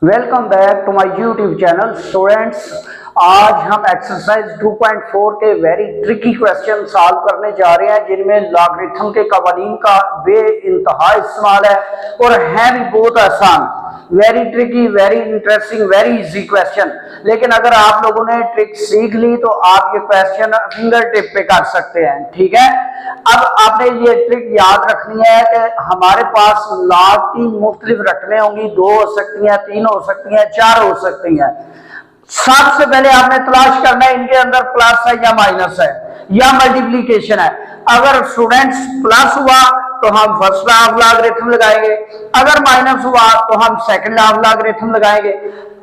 Welcome back to my YouTube channel students. आज हम exercise 2.4 के वेरी ट्रिकी क्वेश्चन सॉल्व करने जा रहे हैं जिनमें लॉगरिथम के कवानीन का बेइंतहा इस्तेमाल है और है भी बहुत आसान। Very tricky, very interesting, very easy question. लेकिन अगर आप लोगों ने ट्रिक सीख ली तो आप ये क्वेश्चन फिंगर टिप पे कर सकते हैं। ठीक है, अब आपने ये ट्रिक याद रखनी है कि हमारे पास लॉग की मुख्तलिफ रकमें होंगी, 2 हो सकती हैं, 3 हो सकती हैं, 4 हो सकती हैं। सबसे पहले आपने तलाश करना है इनके अंदर प्लस है या माइनस है या मल्टीप्लीकेशन है। अगर स्टूडेंट्स प्लस हुआ तो हम फर्स्ट हाफ लॉगरिथम लगाएंगे, अगर माइनस हुआ तो हम सेकंड हाफ लॉगरिथम लगाएंगे,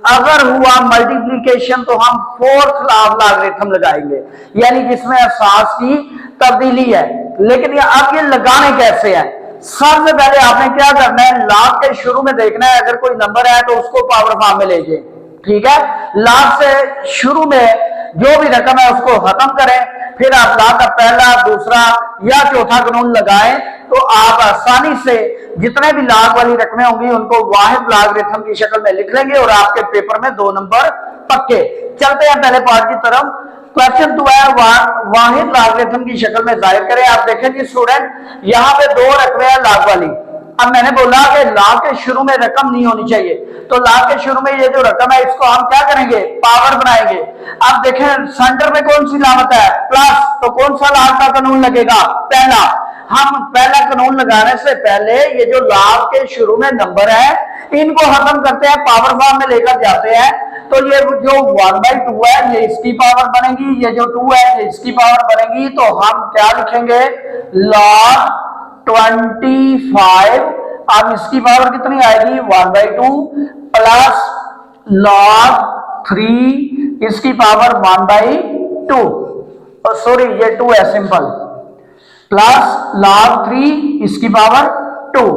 अगर हुआ मल्टीप्लीकेशन तो हम फोर्थ हाफ लॉगरिथम लगाएंगे, यानी जिसमें असास की तब्दीली है। लेकिन अब ये लगाने कैसे हैं? सबसे पहले आपने क्या करना है, लॉग के शुरू में देखना है अगर कोई नंबर है तो उसको पावर फॉर्म में लीजिए। ठीक है, लॉग से शुरू में जो भी रकम है उसको खत्म करें, फिर आप लॉग का पहला, दूसरा या चौथा कानून लगाएं तो आप आसानी से जितने भी लॉग वाली रकमें होंगी उनको वाहिद लॉगरिथम की शक्ल में लिख लेंगे और आपके पेपर में 2 नंबर पक्के। चलते हैं पहले पार्ट की तरफ। क्वेश्चन 2 है, वाहिद लॉगरिथम की शक्ल में जाहिर करें। आप देखें जी स्टूडेंट, यहाँ पे 2 रकमें हैं लॉग वाली। अब मैंने बोला कि लॉग के शुरू में रकम नहीं होनी चाहिए, तो लॉग के शुरू में ये जो रकम है इसको हम क्या करेंगे, पावर बनाएंगे। अब देखें सेंटर में कौन सी लामत है, प्लस, तो कौन सा लॉग का कानून लगेगा, पहला। हम पहला कानून लगाने से पहले ये जो लॉग के शुरू में नंबर है इनको खत्म करते हैं, पावर फॉर्म में लेकर जाते हैं। तो ये जो 1/2 है ये इसकी पावर बनेगी, ये जो 2 है ये इसकी पावर बनेगी। तो हम क्या लिखेंगे, log 25। अब इसकी पावर कितनी आएगी, 1/2 प्लस log 3 इसकी पावर 1/2। सॉरी ये 2 है सिंपल, प्लस log 3 इसकी पावर 2।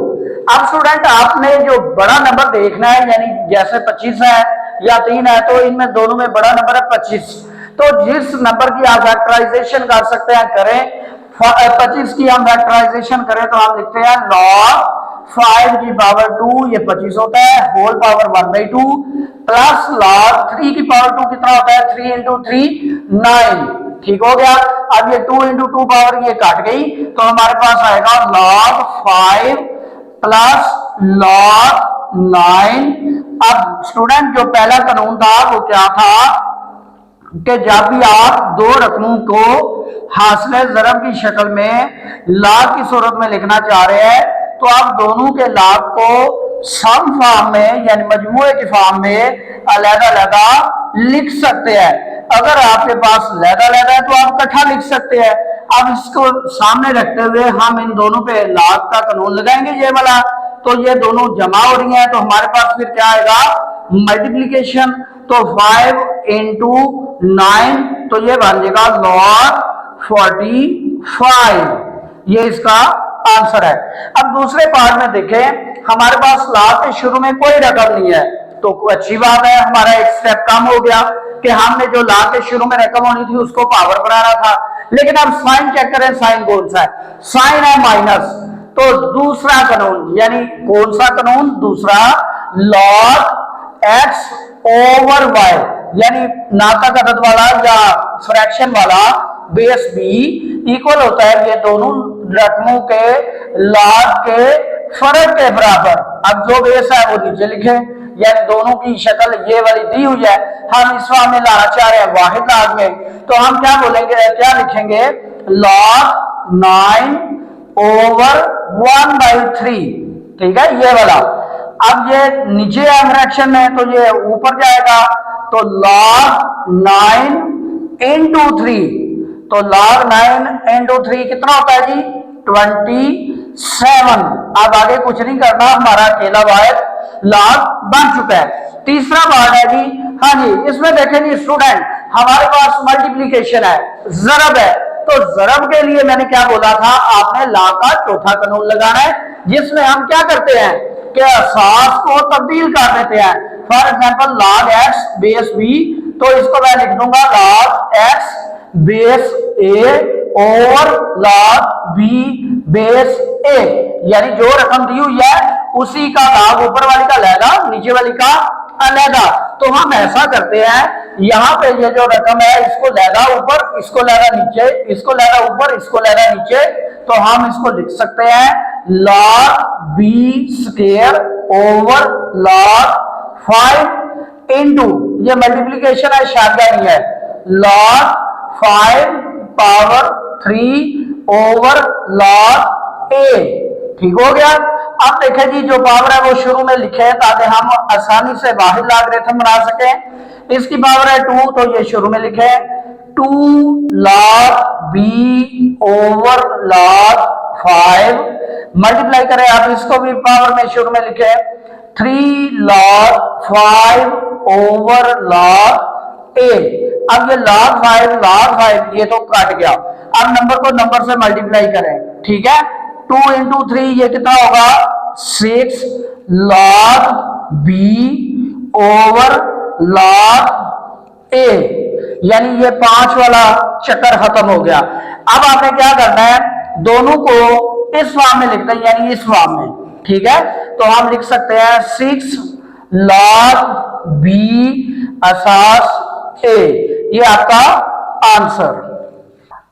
अब स्टूडेंट आपने जो बड़ा नंबर देखना है, यानी जैसे 25 है या 3 है, तो इनमें दोनों में बड़ा नंबर है 25। तो जिस नंबर की आप फैक्टराइजेशन कर सकते हैं करें। 25 की हम फैक्टराइजेशन करें तो हम लिखते हैं log 5 की पावर 2, ये 25 होता है, होल पावर 1/2 प्लस log 3 की पावर 2 कितना होता है, 3 इंटू 3 9। ठीक हो गया। अब ये 2 इंटू 2 पावर ये काट गई तो हमारे पास आएगा log 5 प्लस log 9। अब स्टूडेंट जो पहला कानून था वो क्या था कि जब भी आप 2 रकमों को हासिले ज़रब की शक्ल में लॉग की सूरत में लिखना चाह रहे हैं तो आप दोनों के लॉग को सम फॉर्म में यानी मजमूए की फॉर्म में अलग-अलग लिख सकते हैं। अगर आपके पास अलग-अलग है तो आप इकट्ठा लिख सकते हैं। अब इसको सामने रखते हुए हम इन दोनों पे लॉग का कानून लगाएंगे, ये वाला। तो ये दोनों जमा हो रही हैं तो हमारे पास फिर क्या आएगा, मल्टीप्लीकेशन। तो 5 इंटू 9 तो ये बन जाएगा log 45। ये इसका आंसर है। अब दूसरे पार्ट में देखें, हमारे पास लॉग के शुरू में कोई रकम नहीं है तो अच्छी बात है, हमारा एक स्टेप कम हो गया कि हमने जो लॉग के शुरू में रकम होनी थी उसको पावर बनाना था। लेकिन अब साइन चेक करें, साइन कौन सा है, साइन है माइनस। तो दूसरा कानून, यानी कौन सा कानून, दूसरा, log x ओवर y, यानी नातक अदद वाला या फ्रैक्शन वाला बेस b इक्वल होता है ये दोनों रकमों के log के फर्क के बराबर। अब जो बेस है वो नीचे लिखे, यानी दोनों की शक्ल ये वाली दी हुई है, हम इस फॉर्म में लाना चाह रहे हैं वाहिद लॉग में। तो हम क्या बोलेंगे, क्या लिखेंगे, log 9 ओवर 1/3। ठीक है, ये वाला। अब ये नीचे फ्रैक्शन है तो ये ऊपर जाएगा, तो log 9 इंटू 3। तो log 9 इंटू 3 कितना होता है जी, 27। अब आगे कुछ नहीं करना, हमारा अकेला वाहिद log बन चुका है। तीसरा पार्ट है जी, हाँ जी, इसमें देखें जी स्टूडेंट, हमारे पास मल्टीप्लीकेशन है, ज़रब है। तो ज़रब के लिए मैंने क्या बोला था, आपने log का चौथा कानून लगाना है जिसमें हम क्या करते हैं कि असास को तब्दील कर देते हैं। For example log x base b, तो इसको मैं लिख दूंगा log x बेस a और log b बेस a, यानी जो रकम दी हुई है उसी का log ऊपर वाली का लेगा, नीचे वाली का अलहदा। तो हम ऐसा करते हैं, यहाँ पे ये जो रकम है इसको लहदा ऊपर, इसको लहदा नीचे, इसको लहदा ऊपर, इसको लहदा नीचे, तो हम इसको लिख सकते हैं log b square over log 5 into, ये मल्टीप्लीकेशन है शायद नहीं है, log 5 power 3 over log a। ठीक हो गया। अब देखें जी, जो पावर है वो शुरू में लिखे हैं ताकि हम आसानी से वाहिद लॉगरिथम बना सकें। इसकी पावर है 2, तो ये शुरू में लिखे 2 log b over log 5, multiply करें आप इसको भी पावर में शुरू में लिखे 3 log 5 ओवर log a। अब ये log 5 ये तो काट गया। अब नंबर को नंबर से मल्टीप्लाई करें, ठीक है। 2 इंटू 3 ये कितना होगा 6 log b over log a, यानी ये 5 वाला चक्कर खत्म हो गया। अब आपने क्या करना है, दोनों को इस फॉर्म में लिखते हैं, यानी इस फॉर्म में, ठीक है। तो हम लिख सकते हैं 6 log b असास a, ये आपका आंसर।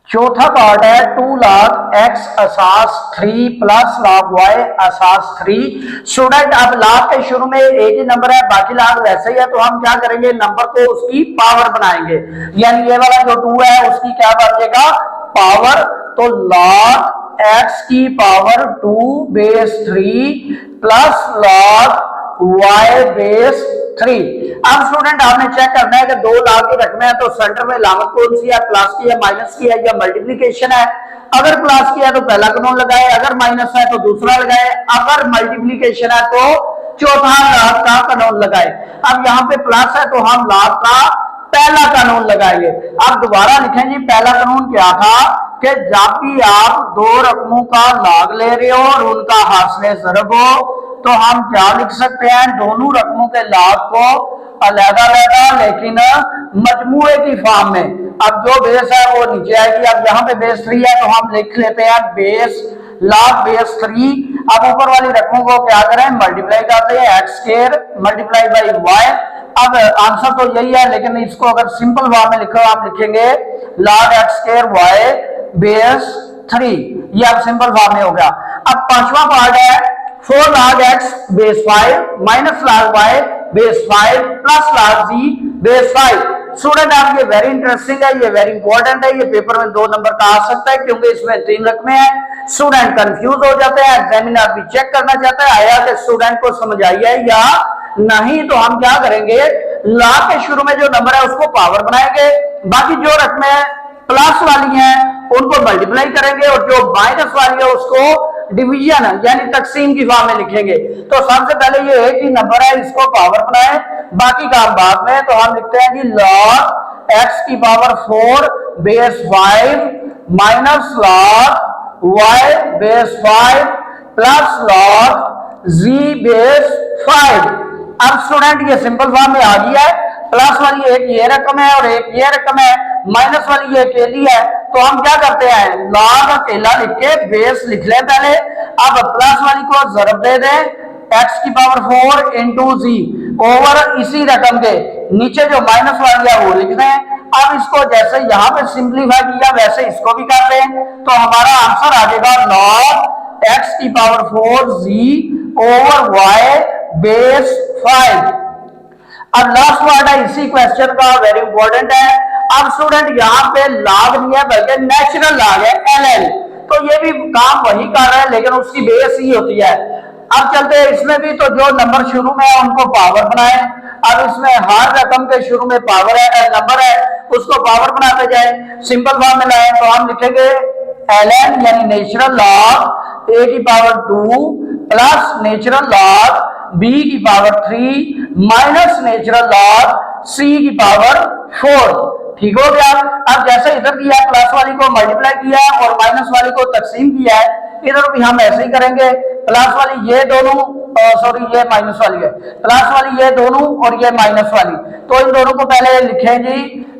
चौथा पार्ट है 2 log x असास 3 plus log y असास 3। Student अब log के शुरू में एक ही नंबर है, बाकी log वैसे ही है, तो हम क्या करेंगे, नंबर को उसकी पावर बनाएंगे, यानी ये वाला जो 2 है उसकी क्या बनेगा, पावर। तो log x की power 2 base 3 plus log y base 3। अब स्टूडेंट आपने चेक करना है कि 2 log की रकमें हैं, तो सेंटर में लामत कौन सी है, प्लस की है, माइनस की है या मल्टीप्लीकेशन है। अगर प्लस की है तो पहला कानून लगाए, अगर माइनस है तो दूसरा लगाए, अगर मल्टीप्लीकेशन है तो चौथा log का कानून लगाए। अब यहाँ पे प्लस है तो हम log का पहला कानून लगाएंगे। अब दोबारा लिखें जी, पहला कानून क्या था कि जब भी आप 2 रकमों का log ले रहे हो और उनका हासिल ज़रब हो, तो हम क्या लिख सकते हैं, दोनों रकमों के log को अलग-अलग लेकिन मजमूए की फॉर्म में। अब जो बेस है वो नीचे आएगी। अब यहाँ पे बेस 3 है तो हम लिख लेते हैं बेस log बेस 3। अब ऊपर वाली रकमों को क्या करें, मल्टीप्लाई करते हैं, x square multiply by y। अब आंसर तो यही है, लेकिन इसको अगर सिंपल फॉर्म में लिखो, आप लिखेंगे log x square y base 3। ये अब सिंपल फॉर्म में हो गया। अब पांचवा पार्ट है 4 log x base 5 minus log y base 5 plus log z base 5। Student आप ये वेरी इंटरेस्टिंग है, ये वेरी इंपॉर्टेंट है, ये पेपर में 2 नंबर का आ सकता है क्योंकि इसमें 3 रकमें हैं। स्टूडेंट कंफ्यूज हो जाते हैं, एग्जामिनर भी चेक करना चाहता है आया कि स्टूडेंट को समझ आई है या नहीं। तो हम क्या करेंगे, log के शुरू में जो नंबर है उसको पावर बनाएंगे, बाकी जो रकमें प्लस वाली हैं उनको मल्टीप्लाई करेंगे और जो माइनस वाली है उसको डिवीजन यानी तकसीम की फॉर्म में लिखेंगे। तो सबसे पहले ये एक ही नंबर है, इसको पावर बनाए, बाकी काम बाद में। तो हम लिखते हैं कि log x की power 4 base 5 minus log y base 5 plus log z base 5। अब स्टूडेंट ये सिंपल फॉर्म में आ गया है, प्लस वाली एक ये रकम है और एक ये रकम है, माइनस वाली ये अकेली है। तो हम क्या करते हैं, log अकेला लिख के बेस लिख लें पहले। अब प्लस वाली को जरब दे दें x की पावर 4 इंटू जी ओवर इसी रकम के नीचे जो माइनस वाली है वो लिख दें। अब इसको जैसे यहाँ पे सिंप्लीफाई किया वैसे इसको भी कर दें, तो हमारा आंसर आ जाएगा log x की पावर 4 जी ओवर y बेस 5। अब लास्ट पार्ट है इसी क्वेश्चन का, वेरी इंपॉर्टेंट है। अब स्टूडेंट यहाँ पे log नहीं है बल्कि नेचुरल log है ln, तो ये भी काम वही कर रहा है लेकिन उसकी बेस ही होती है। अब चलते हैं इसमें भी, तो जो नंबर शुरू में है उनको पावर बनाए। अब इसमें हर रकम के शुरू में पावर है, नंबर है, उसको पावर बनाते जाए, सिंपल फॉर्म में लाए। तो हम लिखेंगे ln यानी नेचुरल log a की power 2 plus natural log b की power 3 minus natural log c की पावर 4। ठीक हो गया। अब जैसे इधर किया प्लस वाली को मल्टीप्लाई किया है और माइनस वाली को तकसीम किया है, इधर भी हम ऐसे ही करेंगे। प्लस वाली ये दोनों, सॉरी ये माइनस वाली है, प्लस वाली ये दोनों और ये माइनस वाली, तो इन दोनों को पहले लिखेंगे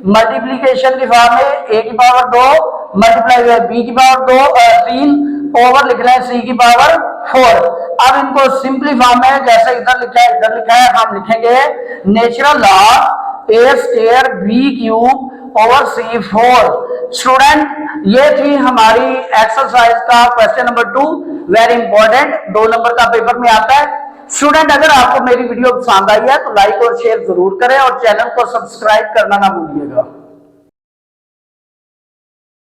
मल्टीप्लीकेशन की फॉर्म में a की पावर 2 मल्टीप्लाई b की पावर 2 3 ओवर लिख रहे हैं सी की पावर 4। अब इनको सिंपली फॉर्म में जैसे इधर लिखा है हम लिखेंगे नेचुरल लॉग ए स्क्वायर बी क्यूब ओवर सी 4। स्टूडेंट ये थी हमारी एक्सरसाइज का question number 2, very important, 2 number का पेपर में आता है। स्टूडेंट अगर आपको मेरी वीडियो पसंद आई है तो लाइक और शेयर जरूर करें और चैनल को सब्सक्राइब करना ना भूलिएगा।